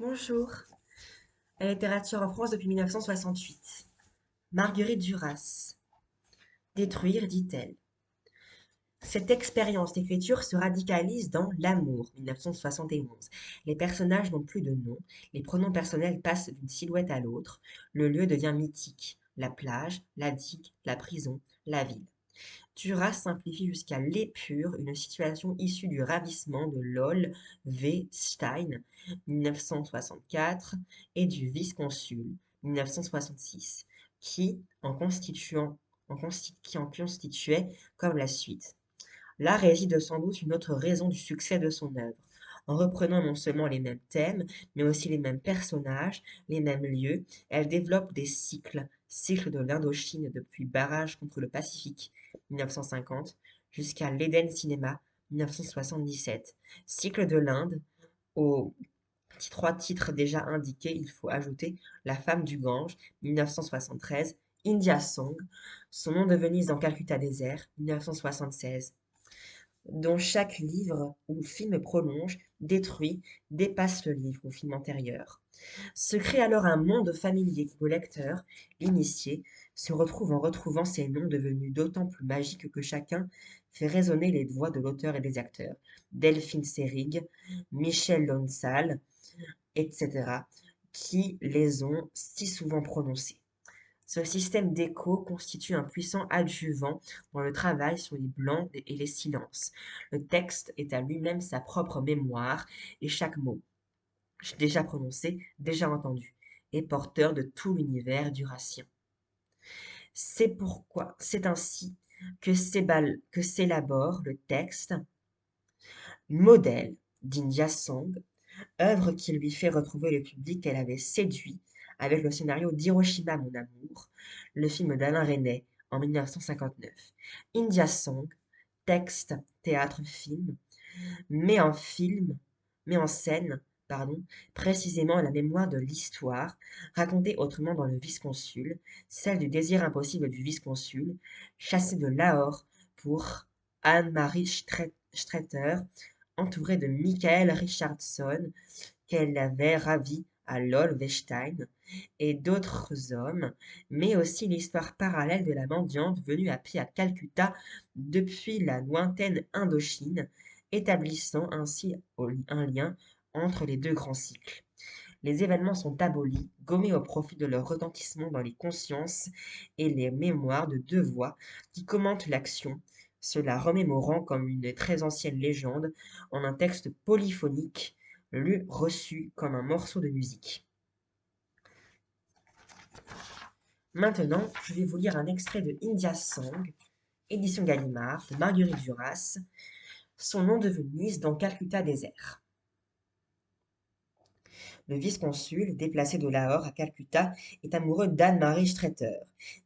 Bonjour. La littérature en France depuis 1968. Marguerite Duras. Détruire, dit-elle. Cette expérience d'écriture se radicalise dans L'amour, 1971. Les personnages n'ont plus de nom, les pronoms personnels passent d'une silhouette à l'autre, le lieu devient mythique, la plage, la digue, la prison, la ville. Duras simplifie jusqu'à l'épure une situation issue du ravissement de Lol V. Stein, 1964, et du vice-consul, 1966, qui en constituait comme la suite. Là réside sans doute une autre raison du succès de son œuvre. En reprenant non seulement les mêmes thèmes, mais aussi les mêmes personnages, les mêmes lieux, elle développe des cycles, cycle de l'Indochine depuis Barrage contre le Pacifique, 1950, jusqu'à l'Éden Cinéma, 1977, cycle de l'Inde, aux trois titres déjà indiqués, il faut ajouter La femme du Gange, 1973, India Song, Son nom de Venise dans Calcutta désert, 1976, dont chaque livre ou film prolonge, détruit, dépasse le livre ou film antérieur. Se crée alors un monde familier qui, le lecteur, l'initié, se retrouve en retrouvant ces noms devenus d'autant plus magiques que chacun fait résonner les voix de l'auteur et des acteurs. Delphine Seyrig, Michel Lonsal, etc., qui les ont si souvent prononcés. Ce système d'écho constitue un puissant adjuvant dans le travail sur les blancs et les silences. Le texte est à lui-même sa propre mémoire et chaque mot, déjà prononcé, déjà entendu, est porteur de tout l'univers durassien. C'est ainsi que s'élabore le texte modèle d'India Song, œuvre qui lui fait retrouver le public qu'elle avait séduit avec le scénario d'Hiroshima mon amour, le film d'Alain Resnais en 1959. India Song, texte, théâtre, film, met en scène, pardon, précisément la mémoire de l'histoire, racontée autrement dans Le Vice-Consul, celle du désir impossible du vice-consul, chassé de Lahore pour Anne-Marie Streeter, entourée de Michael Richardson, qu'elle avait ravi à Lolvestein, et d'autres hommes, mais aussi l'histoire parallèle de la mendiante venue à pied à Calcutta depuis la lointaine Indochine, établissant ainsi un lien entre les deux grands cycles. Les événements sont abolis, gommés au profit de leur retentissement dans les consciences et les mémoires de deux voix qui commentent l'action, cela remémorant comme une très ancienne légende en un texte polyphonique, lu reçu comme un morceau de musique. Maintenant, je vais vous lire un extrait de India Song, édition Gallimard, de Marguerite Duras, Son nom de Venise dans Calcutta désert. Le vice-consul, déplacé de Lahore à Calcutta, est amoureux d'Anne-Marie Streeter.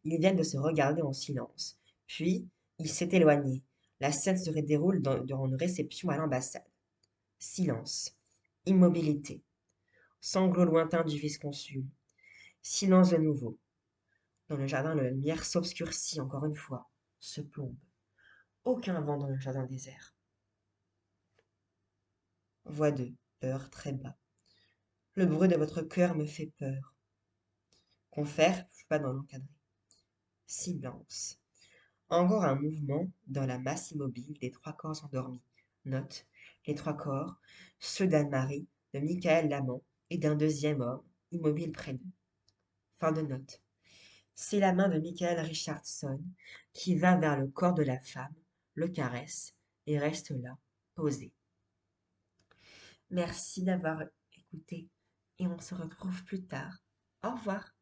Ils viennent de se regarder en silence. Puis, il s'est éloigné. La scène se déroule durant une réception à l'ambassade. Silence. Immobilité. Sanglot lointain du vice-consul. Silence de nouveau. Dans le jardin, la lumière s'obscurcit encore une fois, se plombe. Aucun vent dans le jardin désert. Voix de peur très bas. Le bruit de votre cœur me fait peur. Confère, pas dans l'encadré. Silence. Encore un mouvement dans la masse immobile des trois corps endormis. Note, les trois corps, ceux d'Anne-Marie, de Michael Lamont et d'un deuxième homme, immobile près d'eux. Fin de note. C'est la main de Michael Richardson qui va vers le corps de la femme, le caresse et reste là, posé. Merci d'avoir écouté et on se retrouve plus tard. Au revoir.